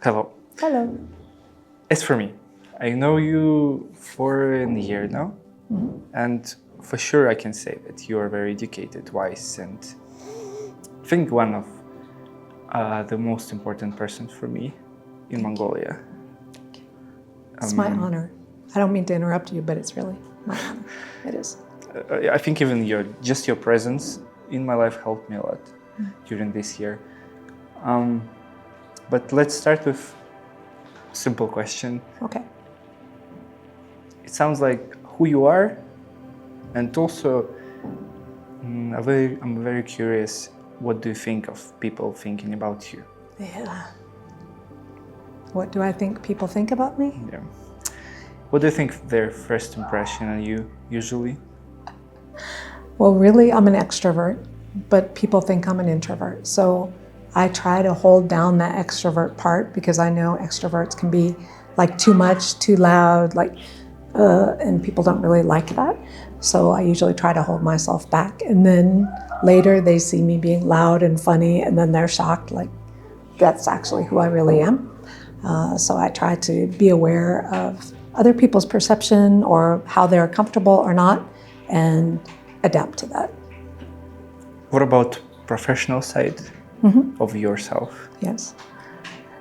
Hello. Hello. As for me, I know you for a year now, and for sure I can say that you are very educated, wise, and I think one of the most important persons for me in Mongolia. It's my honor. I don't mean to interrupt you, but it's really my honor. It is. I think even your presence in my life helped me a lot during this year. But let's start with a simple question. Okay. It sounds like who you are, and also I'm very curious. What do you think of people thinking about you? Yeah. What do I think people think about me? Yeah. What do you think their first impression on you usually? Well, really, I'm an extrovert, but people think I'm an introvert. So I try to hold down that extrovert part because I know extroverts can be like too much, too loud, and people don't really like that. So I usually try to hold myself back. And then later they see me being loud and funny, and then they're shocked, like that's actually who I really am. So I try to be aware of other people's perception or how they're comfortable or not, and adapt to that. What about professional side of yourself? Yes.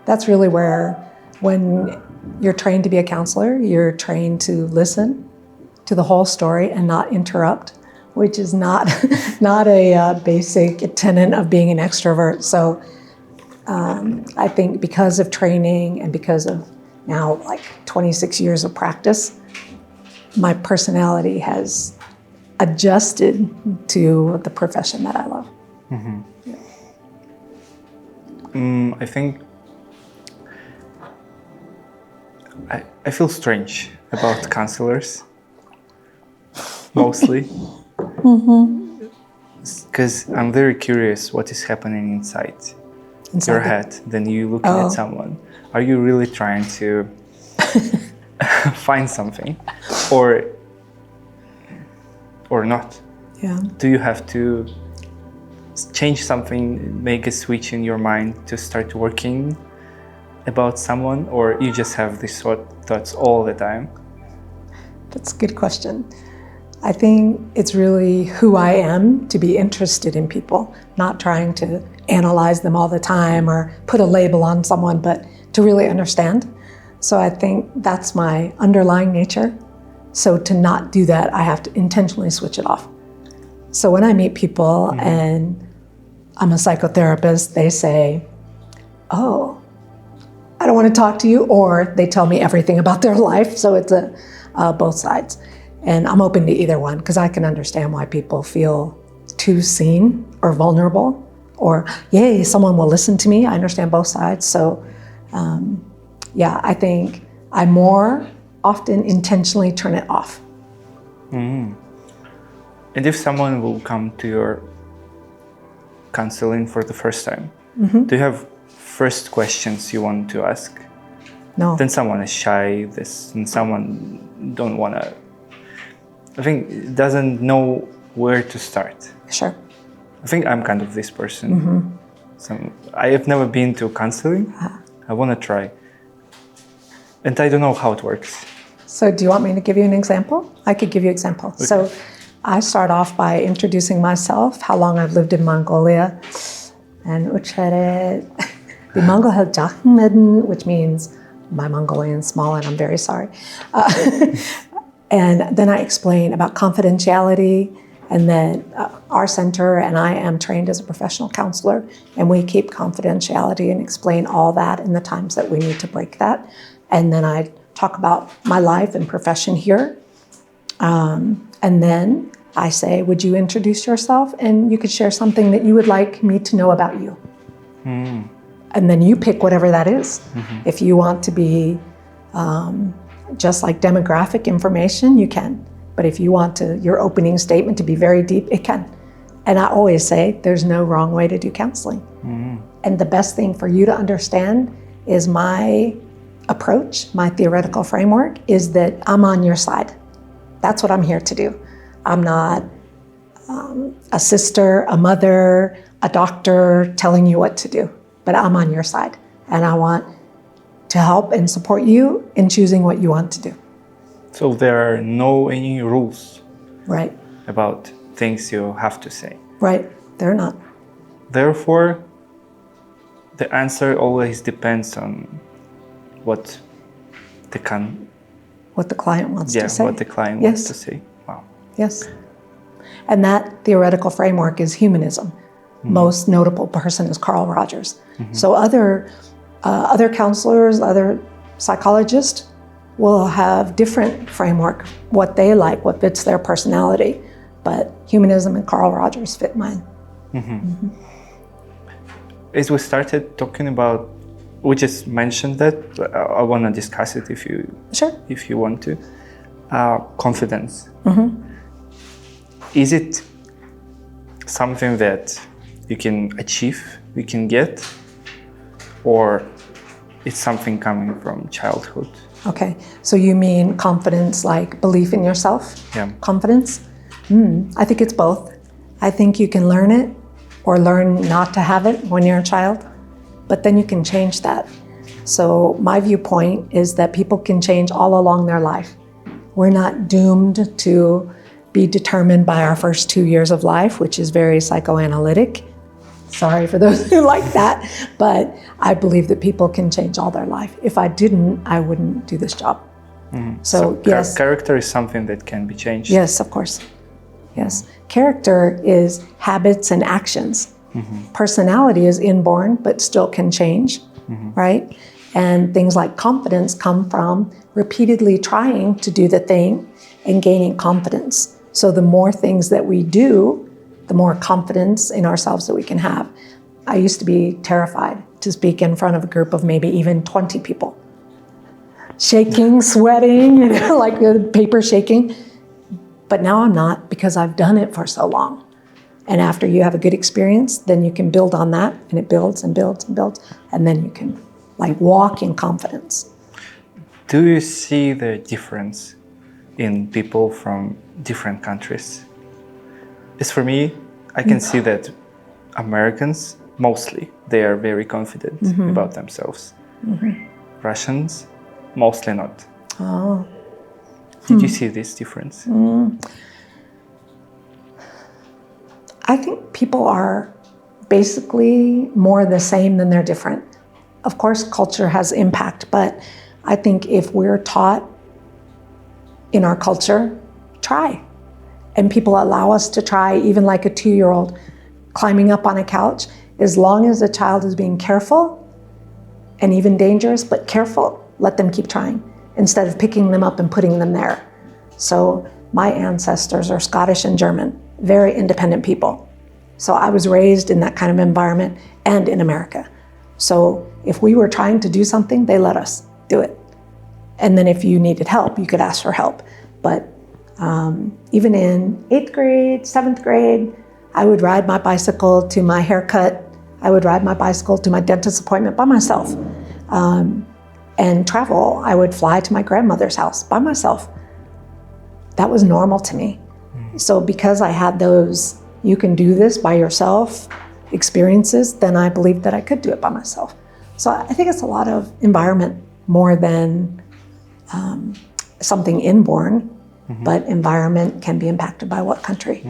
That's really where, when you're trained to be a counselor, you're trained to listen to the whole story and not interrupt, which is not a basic tenet of being an extrovert. So I think because of training and because of now like 26 years of practice, my personality has adjusted to the profession that I love. I think I feel strange about counselors, mostly. Because I'm very curious what is happening inside your head. Then you looking at someone. Are you really trying to find something, or not? Yeah. Do you have to change something, make a switch in your mind to start working about someone, or you just have these thoughts all the time? That's a good question. I think it's really who I am to be interested in people, not trying to analyze them all the time or put a label on someone, but to really understand. So I think that's my underlying nature. So to not do that, I have to intentionally switch it off. So when I meet people and I'm a psychotherapist, they say, oh, I don't want to talk to you, or they tell me everything about their life. So it's both sides. And I'm open to either one because I can understand why people feel too seen or vulnerable, or yay, someone will listen to me. I understand both sides. So I think I more often intentionally turn it off. And if someone will come to your counseling for the first time, do you have first questions you want to ask? No. Then someone is shy, and someone don't want to, I think, doesn't know where to start. Sure. I think I'm kind of this person. So I have never been to counseling. I want to try. And I don't know how it works. So do you want me to give you an example? I could give you an example. Okay. So I start off by introducing myself, how long I've lived in Mongolia, and the Mongol has Jahmeden, which means my Mongolian small, and I'm very sorry. And then I explain about confidentiality, and then our center and I am trained as a professional counselor, and we keep confidentiality and explain all that in the times that we need to break that. And then I talk about my life and profession here. And then I say, would you introduce yourself? And you could share something that you would like me to know about you. And then you pick whatever that is. If you want to be just like demographic information, you can. But if you want your opening statement to be very deep, it can. And I always say there's no wrong way to do counseling. And the best thing for you to understand is my approach, my theoretical framework, is that I'm on your side. That's what I'm here to do. I'm not a sister, a mother, a doctor telling you what to do, but I'm on your side. And I want to help and support you in choosing what you want to do. So there are no any rules Right, about things you have to say. right. They're not. Therefore, the answer always depends on what the What the client wants to say. what the client Yes. wants to say. Wow. Yes. And that theoretical framework is humanism. Most notable person is Carl Rogers. So other counselors, other psychologists will have different framework, what they like, what fits their personality. But humanism and Carl Rogers fit mine. As we started talking about, we just mentioned that, but I want to discuss it Sure. if you want to. Confidence. Is it something that you can achieve, you can get, or it's something coming from childhood? Okay. So you mean confidence like belief in yourself? Yeah. Confidence? I think it's both. I think you can learn it or learn not to have it when you're a child, but then you can change that. So my viewpoint is that people can change all along their life. We're not doomed to be determined by our first 2 years of life, which is very psychoanalytic. Sorry for those who like that, but I believe that people can change all their life. If I didn't, I wouldn't do this job. So yes. Character is something that can be changed. Yes, of course. Yes. Character is habits and actions. Personality is inborn, but still can change, right? And things like confidence come from repeatedly trying to do the thing and gaining confidence. So the more things that we do, the more confidence in ourselves that we can have. I used to be terrified to speak in front of a group of maybe even 20 people. Shaking, sweating, like the paper shaking. But now I'm not, because I've done it for so long. And after you have a good experience, then you can build on that, and it builds and builds and builds, and then you can walk in confidence. Do you see the difference in people from different countries? As for me, I can see that Americans, mostly, they are very confident about themselves. Russians, mostly not. Oh. Did you see this difference? I think people are basically more the same than they're different. Of course, culture has impact, but I think if we're taught in our culture, try. And people allow us to try, even like a 2-year-old climbing up on a couch, as long as the child is being careful and even dangerous, but careful, let them keep trying instead of picking them up and putting them there. So my ancestors are Scottish and German, very independent people. So I was raised in that kind of environment and in America. So if we were trying to do something, they let us do it. And then if you needed help, you could ask for help. But even in 8th grade, 7th grade, I would ride my bicycle to my haircut. I would ride my bicycle to my dentist appointment by myself. And travel, I would fly to my grandmother's house by myself. That was normal to me. So because I had those, you can do this by yourself experiences, then I believed that I could do it by myself. So I think it's a lot of environment more than something inborn, but environment can be impacted by what country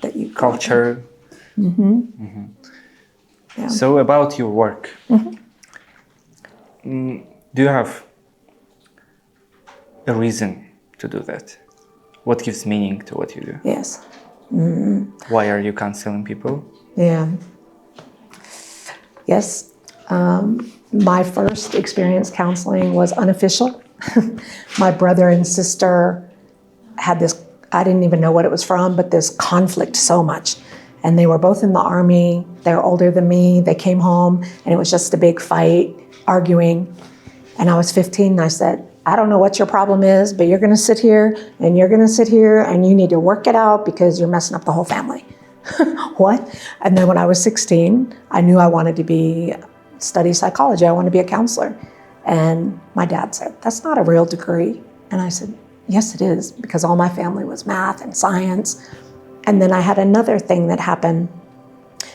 that you go Culture. Yeah. So about your work, do you have a reason to do that? What gives meaning to what you do? Yes. Why are you counseling people? Yeah. Yes. My first experience counseling was unofficial. My brother and sister had this, I didn't even know what it was from, but this conflict so much. And they were both in the Army. They're older than me. They came home and it was just a big fight, arguing. And I was 15 and I said, I don't know what your problem is, but you're going to sit here and you're going to sit here and you need to work it out because you're messing up the whole family. What? And then when I was 16, I knew I wanted to study psychology. I wanted to be a counselor. And my dad said, that's not a real degree. And I said, yes, it is, because all my family was math and science. And then I had another thing that happened.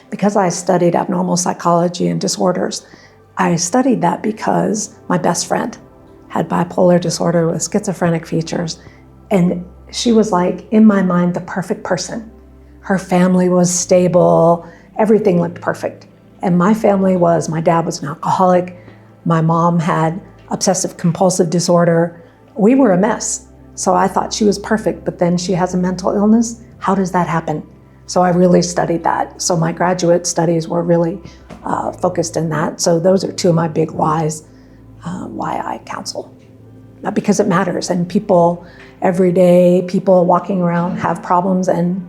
Because I studied abnormal psychology and disorders, I studied that because my best friend had bipolar disorder with schizophrenic features. And she was like, in my mind, the perfect person. Her family was stable, everything looked perfect. And my family was, my dad was an alcoholic, my mom had obsessive compulsive disorder. We were a mess. So I thought she was perfect, but then she has a mental illness. How does that happen? So I really studied that. So my graduate studies were really focused in that. So those are two of my big whys, why I counsel. Because it matters, and people, every day, people walking around have problems, and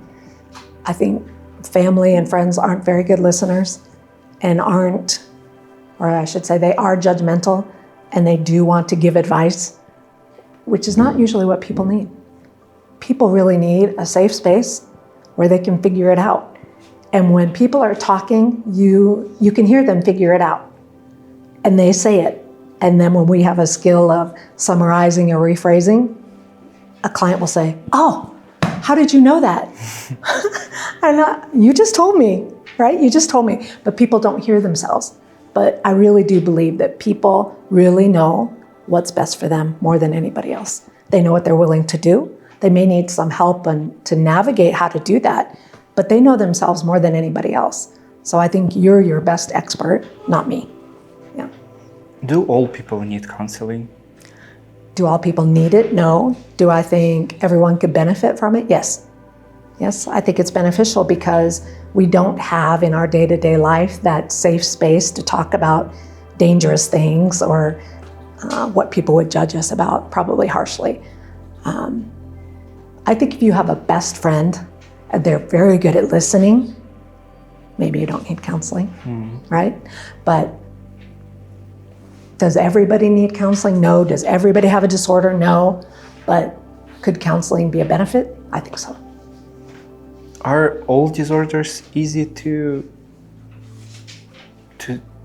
I think family and friends aren't very good listeners and aren't, or I should say they are judgmental, and they do want to give advice, which is not usually what people need. People really need a safe space where they can figure it out. And when people are talking, you can hear them figure it out, and they say it. And then when we have a skill of summarizing or rephrasing, a client will say, oh, how did you know that? You just told me, right? You just told me. But people don't hear themselves. But I really do believe that people really know what's best for them more than anybody else. They know what they're willing to do. They may need some help to navigate how to do that, but they know themselves more than anybody else. So I think you're your best expert, not me. Yeah. Do all people need counseling? Do all people need it? No. Do I think everyone could benefit from it? Yes. Yes, I think it's beneficial because we don't have in our day-to-day life that safe space to talk about dangerous things or what people would judge us about, probably harshly. I think if you have a best friend and they're very good at listening, maybe you don't need counseling, right? But does everybody need counseling? No. Does everybody have a disorder? No. But could counseling be a benefit? I think so. Are all disorders easy to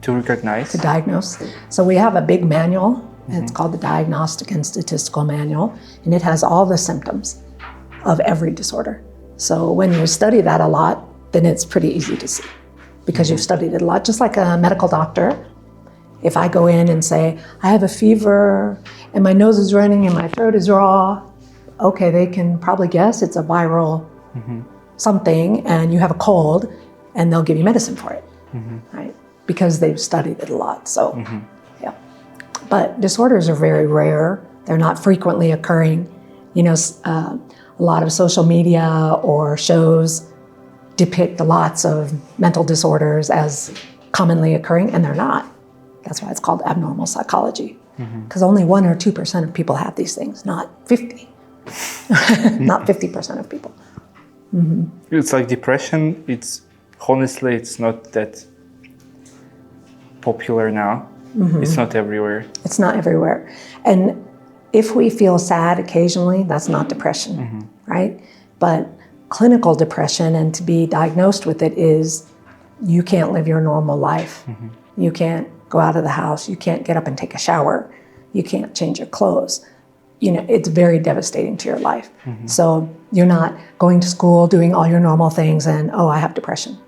recognize? To diagnose. So we have a big manual. It's called the Diagnostic and Statistical Manual, and it has all the symptoms of every disorder. So when you study that a lot, then it's pretty easy to see because you've studied it a lot. Just like a medical doctor, if I go in and say, I have a fever and my nose is running and my throat is raw, okay, they can probably guess it's a viral something and you have a cold, and they'll give you medicine for it, right? Because they've studied it a lot, so yeah. But disorders are very rare. They're not frequently occurring. You know, a lot of social media or shows depict lots of mental disorders as commonly occurring, and they're not. That's why it's called abnormal psychology, because only 1 or 2% of people have these things, not 50, not 50% of people. It's like depression. Honestly, it's not that popular now. It's not everywhere. It's not everywhere. And if we feel sad occasionally, that's not depression, right? But clinical depression, and to be diagnosed with it, is you can't live your normal life. You can't go out of the house. You can't get up and take a shower. You can't change your clothes. You know, it's very devastating to your life. So you're not going to school, doing all your normal things, and, oh, I have depression.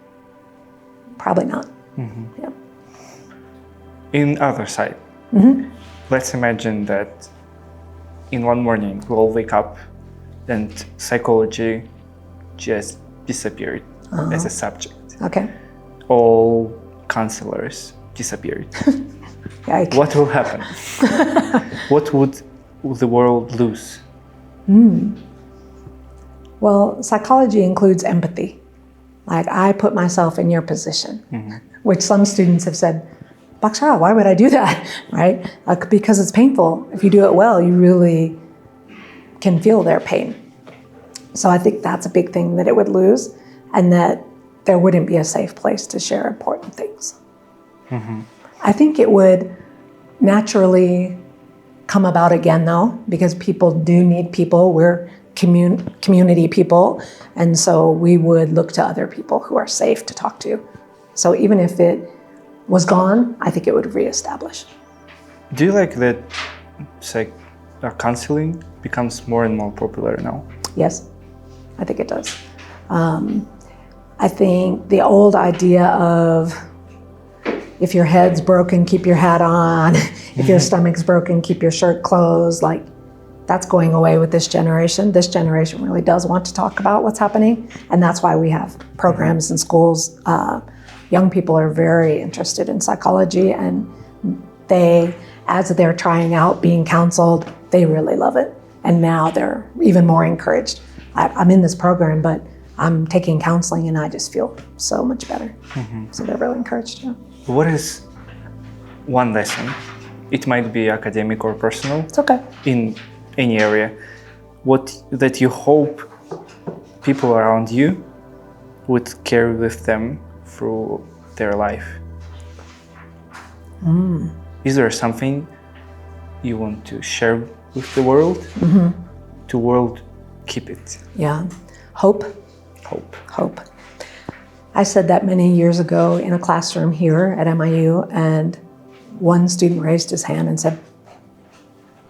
Probably not. Yeah. In other side, let's imagine that in one morning we'll wake up and psychology just disappeared as a subject. Okay. All counselors disappeared. Yikes. What will happen? What would the world lose? Well, psychology includes empathy. Like, I put myself in your position, which some students have said, Baksha, why would I do that, right? Because it's painful. If you do it well, you really can feel their pain. So I think that's a big thing that it would lose, and that there wouldn't be a safe place to share important things. I think it would naturally come about again, though, because people do need people. We're community people, and so we would look to other people who are safe to talk to. So even if it was gone, I think it would reestablish. Do you like that counseling becomes more and more popular now? Yes, I think it does. I think the old idea of if your head's broken, keep your hat on. If your stomach's broken, keep your shirt closed. Like, that's going away with this generation. This generation really does want to talk about what's happening. And that's why we have programs in schools. Young people are very interested in psychology, and they, as they're trying out being counseled, they really love it. And now they're even more encouraged. I'm in this program, but I'm taking counseling and I just feel so much better. So they're really encouraged, yeah. What is one lesson? It might be academic or personal. It's okay. In any area. What that you hope people around you would carry with them through their life. Is there something you want to share with the world? To world, keep it. Yeah. Hope. Hope. Hope. I said that many years ago in a classroom here at MIU, and one student raised his hand and said,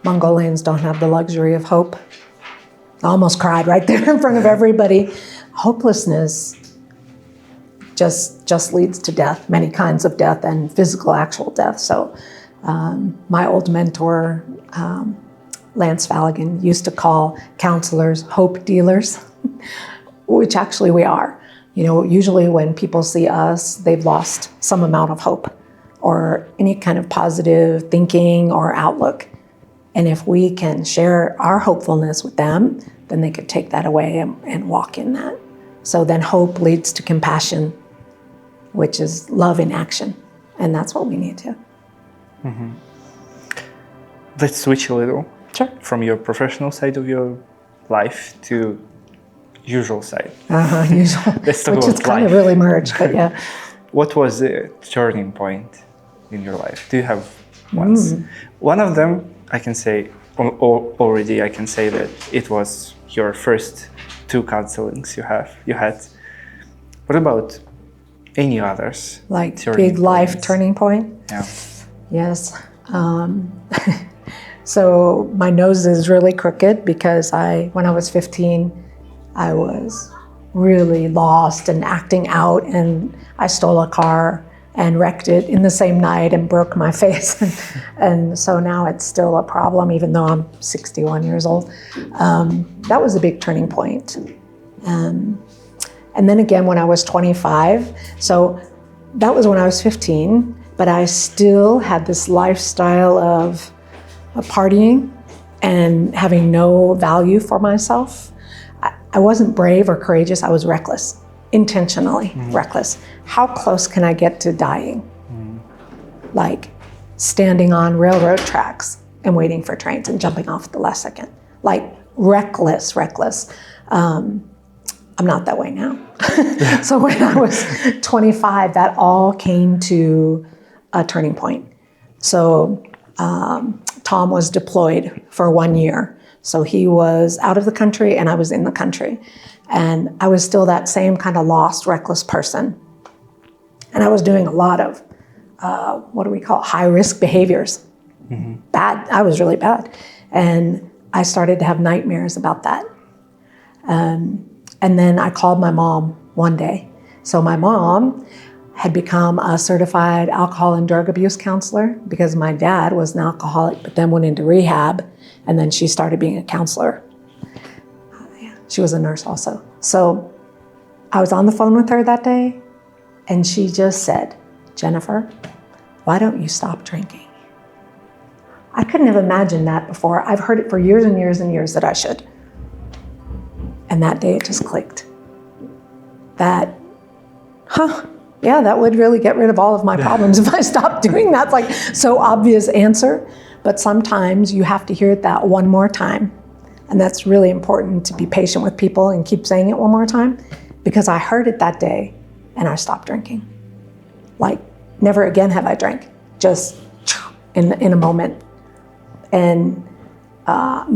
Mongolians don't have the luxury of hope. I almost cried right there in front of everybody. Hopelessness just leads to death, many kinds of death and physical actual death. So my old mentor, Lance Falligan, used to call counselors hope dealers, which actually we are. You know, usually when people see us, they've lost some amount of hope or any kind of positive thinking or outlook. And if we can share our hopefulness with them, then they could take that away and walk in that. So then hope leads to compassion, which is love in action. And that's what we need to. Let's switch a little. Sure. From your professional side of your life to usual side. Usual. Let's talk which about is kind life. of really merged, but yeah. What was the turning point in your life? Do you have ones? One of them, I can say, already I can say that it was your first 2 counselings you had. What about any others? Like turning big life points? turning point? Yeah. Yes. So my nose is really crooked because when I was 15, I was really lost and acting out, and I stole a car and wrecked it in the same night and broke my face. And so now it's still a problem, even though I'm 61 years old. That was a big turning point. And then again, when I was 25, so that was when I was 15, but I still had this lifestyle of partying and having no value for myself. I wasn't brave or courageous, I was reckless. Intentionally reckless. How close can I get to dying? Like standing on railroad tracks and waiting for trains and jumping off at the last second. Like reckless. I'm not that way now. So when I was 25, that all came to a turning point. So Tom was deployed for 1 year. So he was out of the country and I was in the country. And I was still that same kind of lost, reckless person. And I was doing a lot of, high-risk behaviors. Bad, I was really bad. And I started to have nightmares about that. And then I called my mom one day. So my mom had become a certified alcohol and drug abuse counselor because my dad was an alcoholic, but then went into rehab. And then she started being a counselor. She was a nurse also. So I was on the phone with her that day, and she just said, Jennifer, why don't you stop drinking? I couldn't have imagined that before. I've heard it for years and years and years that I should. And that day it just clicked. That would really get rid of all of my problems if I stopped doing that. It's like so obvious answer. But sometimes you have to hear it that one more time. And that's really important, to be patient with people and keep saying it one more time, because I heard it that day and I stopped drinking. Like, never again have I drank, just in a moment. And I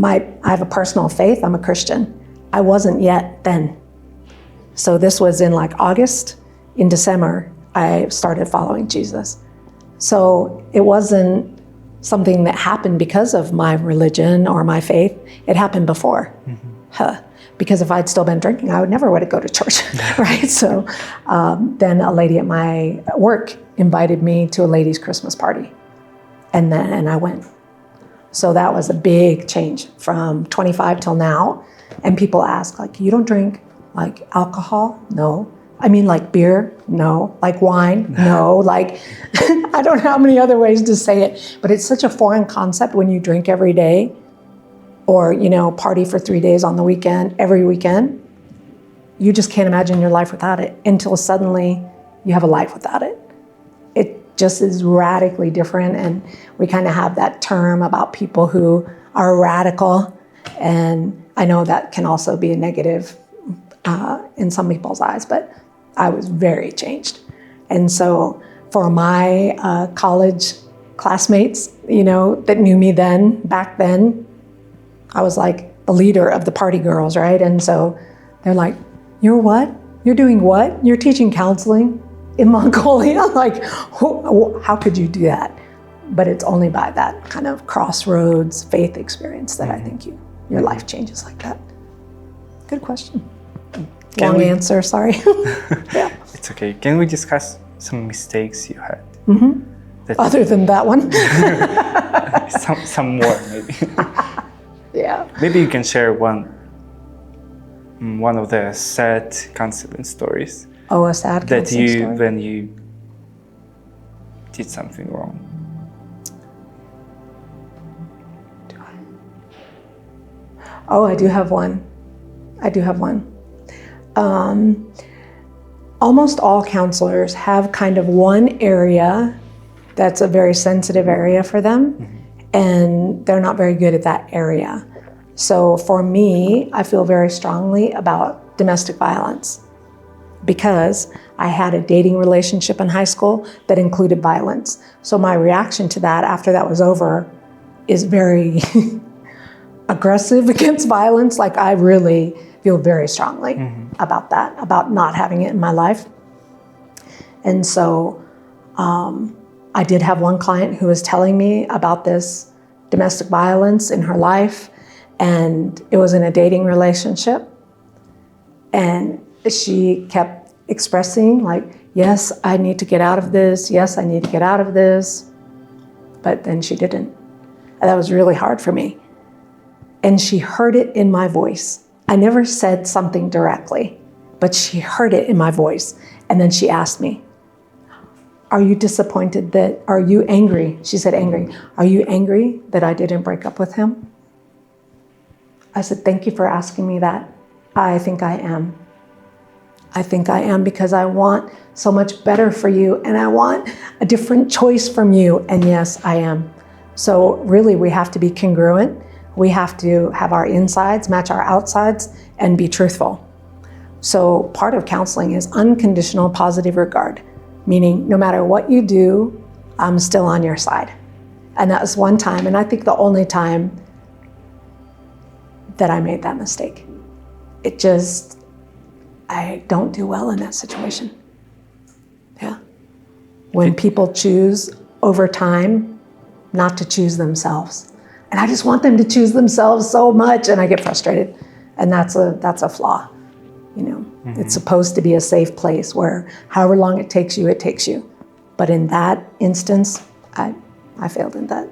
have a personal faith, I'm a Christian. I wasn't yet then. So this was in like August. In December, I started following Jesus. So it wasn't something that happened because of my religion or my faith. It happened before. Because if I'd still been drinking, I would never would have go to church, right? So then a lady at my work invited me to a ladies' Christmas party. And I went. So that was a big change from 25 till now. And people ask, like, you don't drink like alcohol? No. I mean, like beer? No. Like wine? No. Like, I don't know how many other ways to say it, but it's such a foreign concept when you drink every day or, party for 3 days on the weekend, every weekend. You just can't imagine your life without it until suddenly you have a life without it. It just is radically different. And we kind of have that term about people who are radical. And I know that can also be a negative in some people's eyes, but I was very changed. And so for my college classmates, that knew me back then, I was like the leader of the party girls, right? And so they're like, you're what? You're doing what? You're teaching counseling in Mongolia? Like, how could you do that? But it's only by that kind of crossroads faith experience that I think your life changes like that. Good question. Long answer, sorry. Yeah. It's okay. Can we discuss some mistakes you had? Other than that one? some more, maybe. Yeah. Maybe you can share one of the sad counseling stories. Oh, a sad counseling story? When you did something wrong. Oh, I do have one. Almost all counselors have kind of one area that's a very sensitive area for them, and they're not very good at that area. So for me, I feel very strongly about domestic violence because I had a dating relationship in high school that included violence. So my reaction to that after that was over is very aggressive against violence. Like I really feel very strongly about that, about not having it in my life. And so I did have one client who was telling me about this domestic violence in her life, and it was in a dating relationship. And she kept expressing like, yes, I need to get out of this. Yes, I need to get out of this. But then she didn't. And that was really hard for me. And she heard it in my voice. I never said something directly, but she heard it in my voice. And then she asked me, are you disappointed are you angry? She said, angry. Are you angry that I didn't break up with him? I said, thank you for asking me that. I think I am. I think I am because I want so much better for you and I want a different choice from you. And yes, I am. So really we have to be congruent. We have to have our insides match our outsides and be truthful. So part of counseling is unconditional positive regard, meaning no matter what you do, I'm still on your side. And that was one time, and I think the only time that I made that mistake. I don't do well in that situation. Yeah. When people choose over time not to choose themselves. And I just want them to choose themselves so much, and I get frustrated. And that's a flaw. It's supposed to be a safe place where however long it takes you. But in that instance, I failed in that.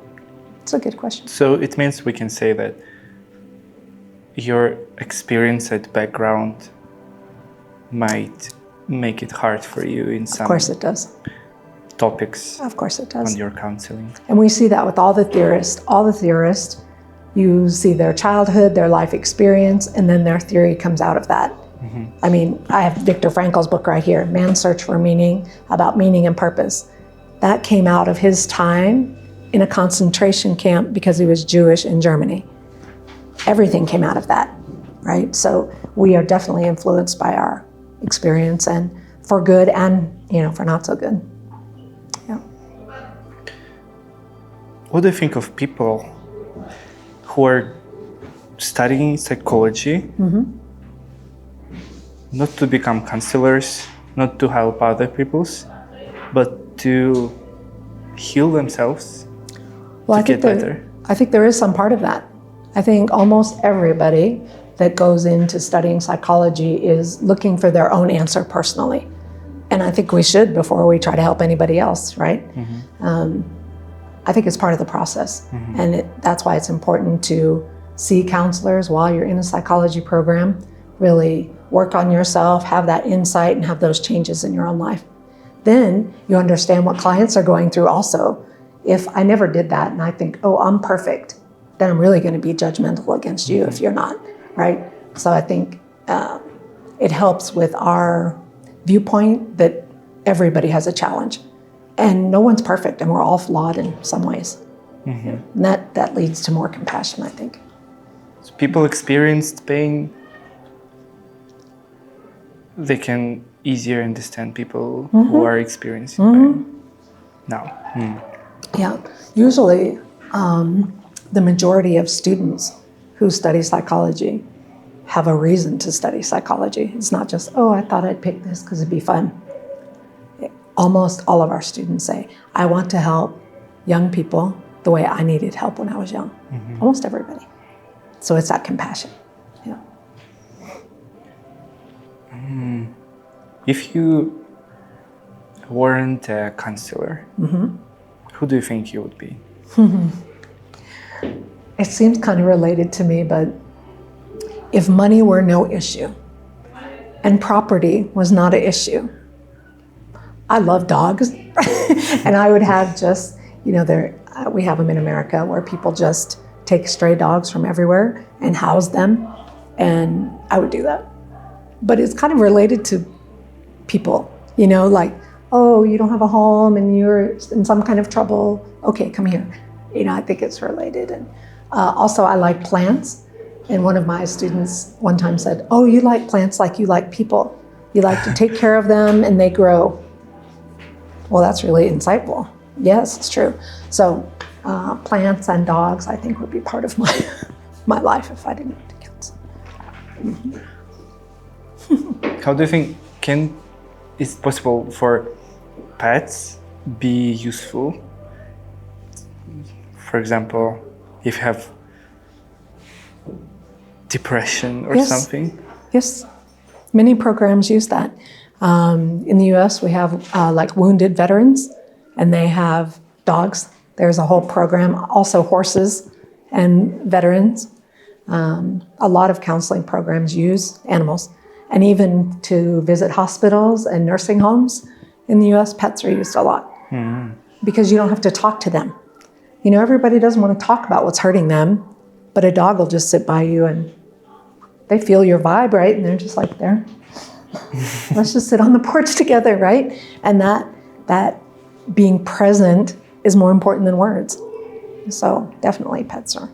It's a good question. So it means we can say that your experience and background might make it hard for you in some Of course it does. topics. Of course it does. On your counseling. And we see that with all the theorists. All the theorists, you see their childhood, their life experience, and then their theory comes out of that. I mean, I have Viktor Frankl's book right here, Man's Search for Meaning, about meaning and purpose. That came out of his time in a concentration camp because he was Jewish in Germany. Everything came out of that, right? So we are definitely influenced by our experience, and for good and, for not so good. Yeah. What do you think of people who are studying psychology, not to become counselors, not to help other people, but to heal themselves, to get better? I think there is some part of that. I think almost everybody that goes into studying psychology is looking for their own answer personally. And I think we should before we try to help anybody else, right? I think it's part of the process. And that's why it's important to see counselors while you're in a psychology program, really work on yourself, have that insight, and have those changes in your own life. Then you understand what clients are going through also. If I never did that and I think, oh, I'm perfect, then I'm really going to be judgmental against you if you're not, right? So I think it helps with our viewpoint that everybody has a challenge. And no one's perfect, and we're all flawed in some ways. And that leads to more compassion, I think. So people experienced pain, they can easier understand people who are experiencing pain now. Yeah, usually the majority of students who study psychology have a reason to study psychology. It's not just, oh, I thought I'd pick this because it'd be fun. Almost all of our students say, I want to help young people the way I needed help when I was young. Almost everybody. So it's that compassion. Yeah. If you weren't a counselor, who do you think you would be? It seems kind of related to me, but if money were no issue and property was not an issue, I love dogs. And I would have just, we have them in America where people just take stray dogs from everywhere and house them. And I would do that. But it's kind of related to people, like, oh, you don't have a home and you're in some kind of trouble. Okay, come here. I think it's related. And also I like plants. And one of my students one time said, oh, you like plants like you like people. You like to take care of them and they grow. Well, that's really insightful. Yes, it's true. So plants and dogs, I think, would be part of my life if I didn't have to counsel. How do you think it's possible for pets be useful? For example, if you have depression or something? Yes, many programs use that. In the US, we have like wounded veterans, and they have dogs. There's a whole program, also horses and veterans. A lot of counseling programs use animals. And even to visit hospitals and nursing homes in the US, pets are used a lot. Because you don't have to talk to them. Everybody doesn't want to talk about what's hurting them, but a dog will just sit by you and they feel your vibe, right? And they're just like, there. Let's just sit on the porch together, right? And that being present is more important than words. So definitely pets are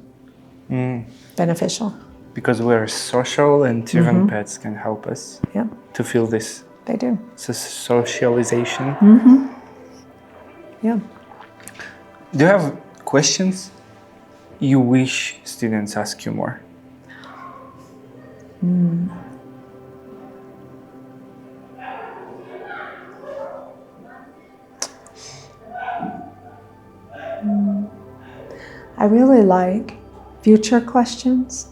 beneficial. Because we're social and even pets can help us to feel this. They do. Socialization. Yeah. Do you have questions you wish students ask you more? I really like future questions,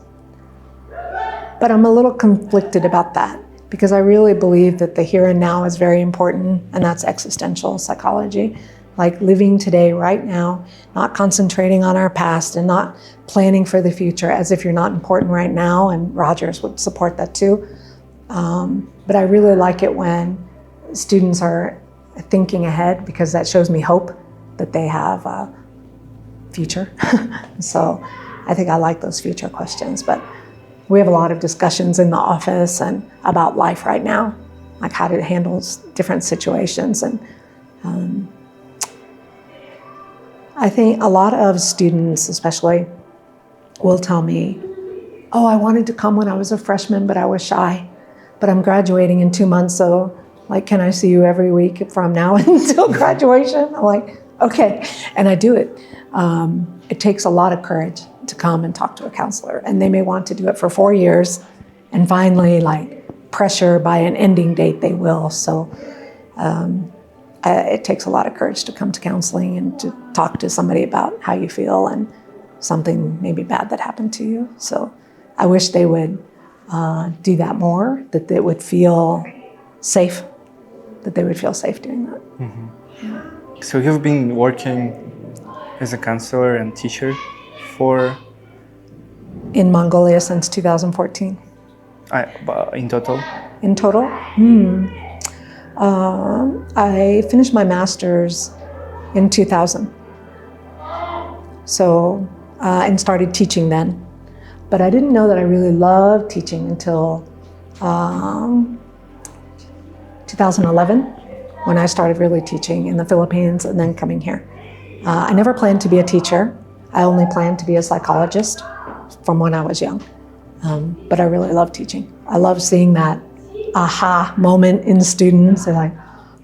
but I'm a little conflicted about that because I really believe that the here and now is very important, and that's existential psychology. Like living today, right now, not concentrating on our past and not planning for the future as if you're not important right now, and Rogers would support that too. But I really like it when students are thinking ahead because that shows me hope that they have a future. So I think I like those future questions, but we have a lot of discussions in the office and about life right now, like how to handle different situations. And I think a lot of students, especially, will tell me, oh, I wanted to come when I was a freshman, but I was shy. But I'm graduating in 2 months, so can I see you every week from now until graduation? I'm like, okay. And I do it. It takes a lot of courage to come and talk to a counselor. And they may want to do it for 4 years, and finally, pressure by an ending date, they will. So it takes a lot of courage to come to counseling and to talk to somebody about how you feel and something maybe bad that happened to you. So I wish they would do that more, that it would feel safe that they would feel safe doing that. So you've been working as a counselor and teacher for In Mongolia since 2014. in total? In total? I finished my master's in 2000. So, and started teaching then. But I didn't know that I really loved teaching until 2011, when I started really teaching in the Philippines and then coming here. I never planned to be a teacher. I only planned to be a psychologist from when I was young. But I really love teaching. I love seeing that aha moment in students. They're like,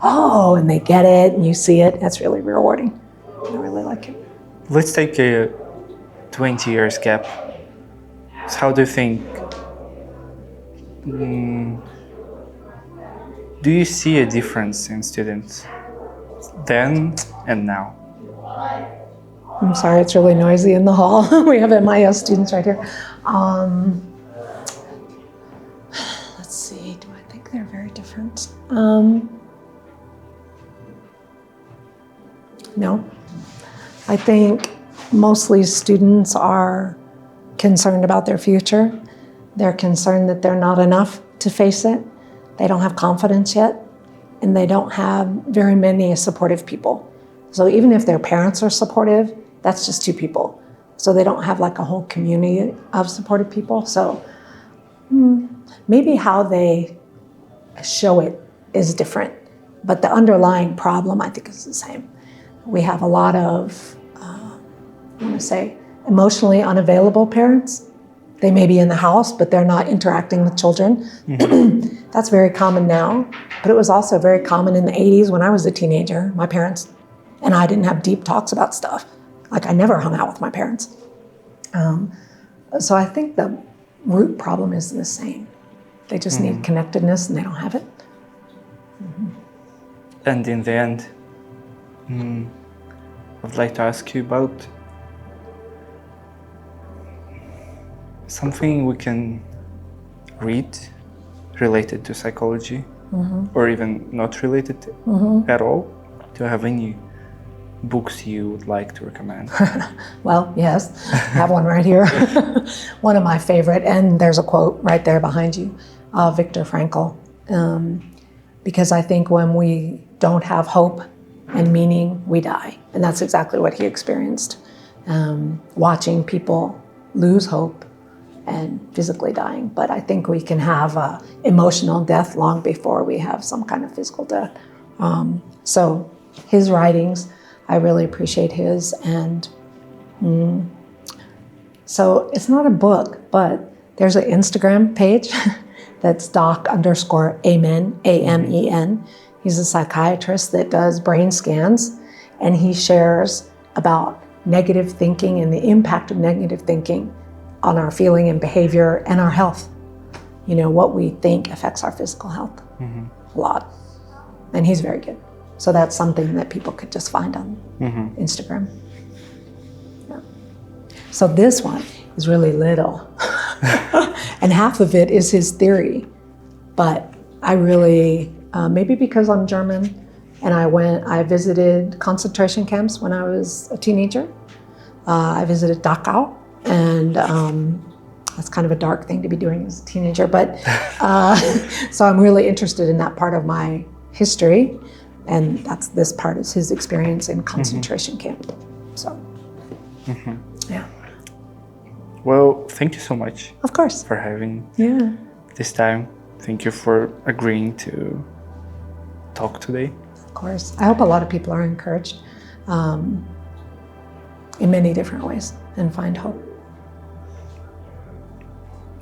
oh, and they get it, and you see it. That's really rewarding. I really like it. Let's take a 20 years gap. So how do you think, do you see a difference in students then and now? I'm sorry, it's really noisy in the hall. We have MIS students right here. Let's see, do I think they're very different? No. I think mostly students are concerned about their future. They're concerned that they're not enough to face it. They don't have confidence yet, and they don't have very many supportive people. So even if their parents are supportive, that's just two people. So they don't have like a whole community of supportive people. So maybe how they show it is different, but the underlying problem, I think, is the same. We have a lot of, I want to say, emotionally unavailable parents. They may be in the house, but they're not interacting with children. That's very common now, but it was also very common in the 80s when I was a teenager. My parents and I didn't have deep talks about stuff. Like, I never hung out with my parents. So I think the root problem is the same. They just need connectedness, and they don't have it. And in the end, I'd like to ask you about something we can read related to psychology, or even not related at all. Do you have any books you would like to recommend? Well, yes, I have one right here. One of my favorite, and there's a quote right there behind you, Viktor Frankl. Because I think when we don't have hope and meaning, we die. And that's exactly what he experienced. Watching people lose hope and physically dying. But I think we can have emotional death long before we have some kind of physical death. So his writings, I really appreciate his. And so it's not a book, but there's an Instagram page that's doc_amen, A-M-E-N. He's a psychiatrist that does brain scans, and he shares about negative thinking and the impact of negative thinking on our feeling and behavior and our health. You know, what we think affects our physical health a lot. And he's very good. So that's something that people could just find on Instagram. Yeah. So this one is really little. And half of it is his theory. But I really, maybe because I'm German, and I visited concentration camps when I was a teenager. I visited Dachau, and that's kind of a dark thing to be doing as a teenager. But so I'm really interested in that part of my history. And this part is his experience in concentration camp. So, yeah. Well, thank you so much. Of course. For having this time. Thank you for agreeing to talk today. Of course. I hope a lot of people are encouraged in many different ways and find hope.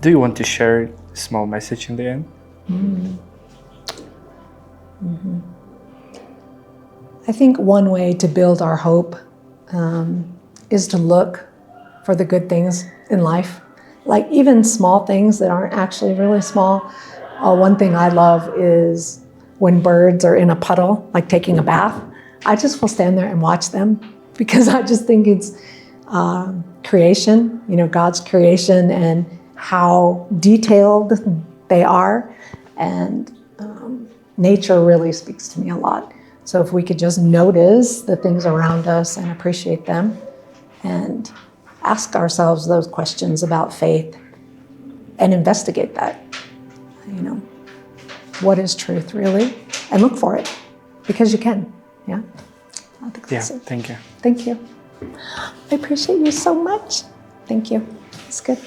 Do you want to share a small message in the end? I think one way to build our hope is to look for the good things in life, like even small things that aren't actually really small. One thing I love is when birds are in a puddle, like taking a bath. I just will stand there and watch them because I just think it's creation, God's creation and how detailed they are. And nature really speaks to me a lot. So if we could just notice the things around us and appreciate them and ask ourselves those questions about faith and investigate that, you know, what is truth really? And look for it, because you can, yeah? I think that's it. Thank you. Thank you. I appreciate you so much. Thank you. It's good.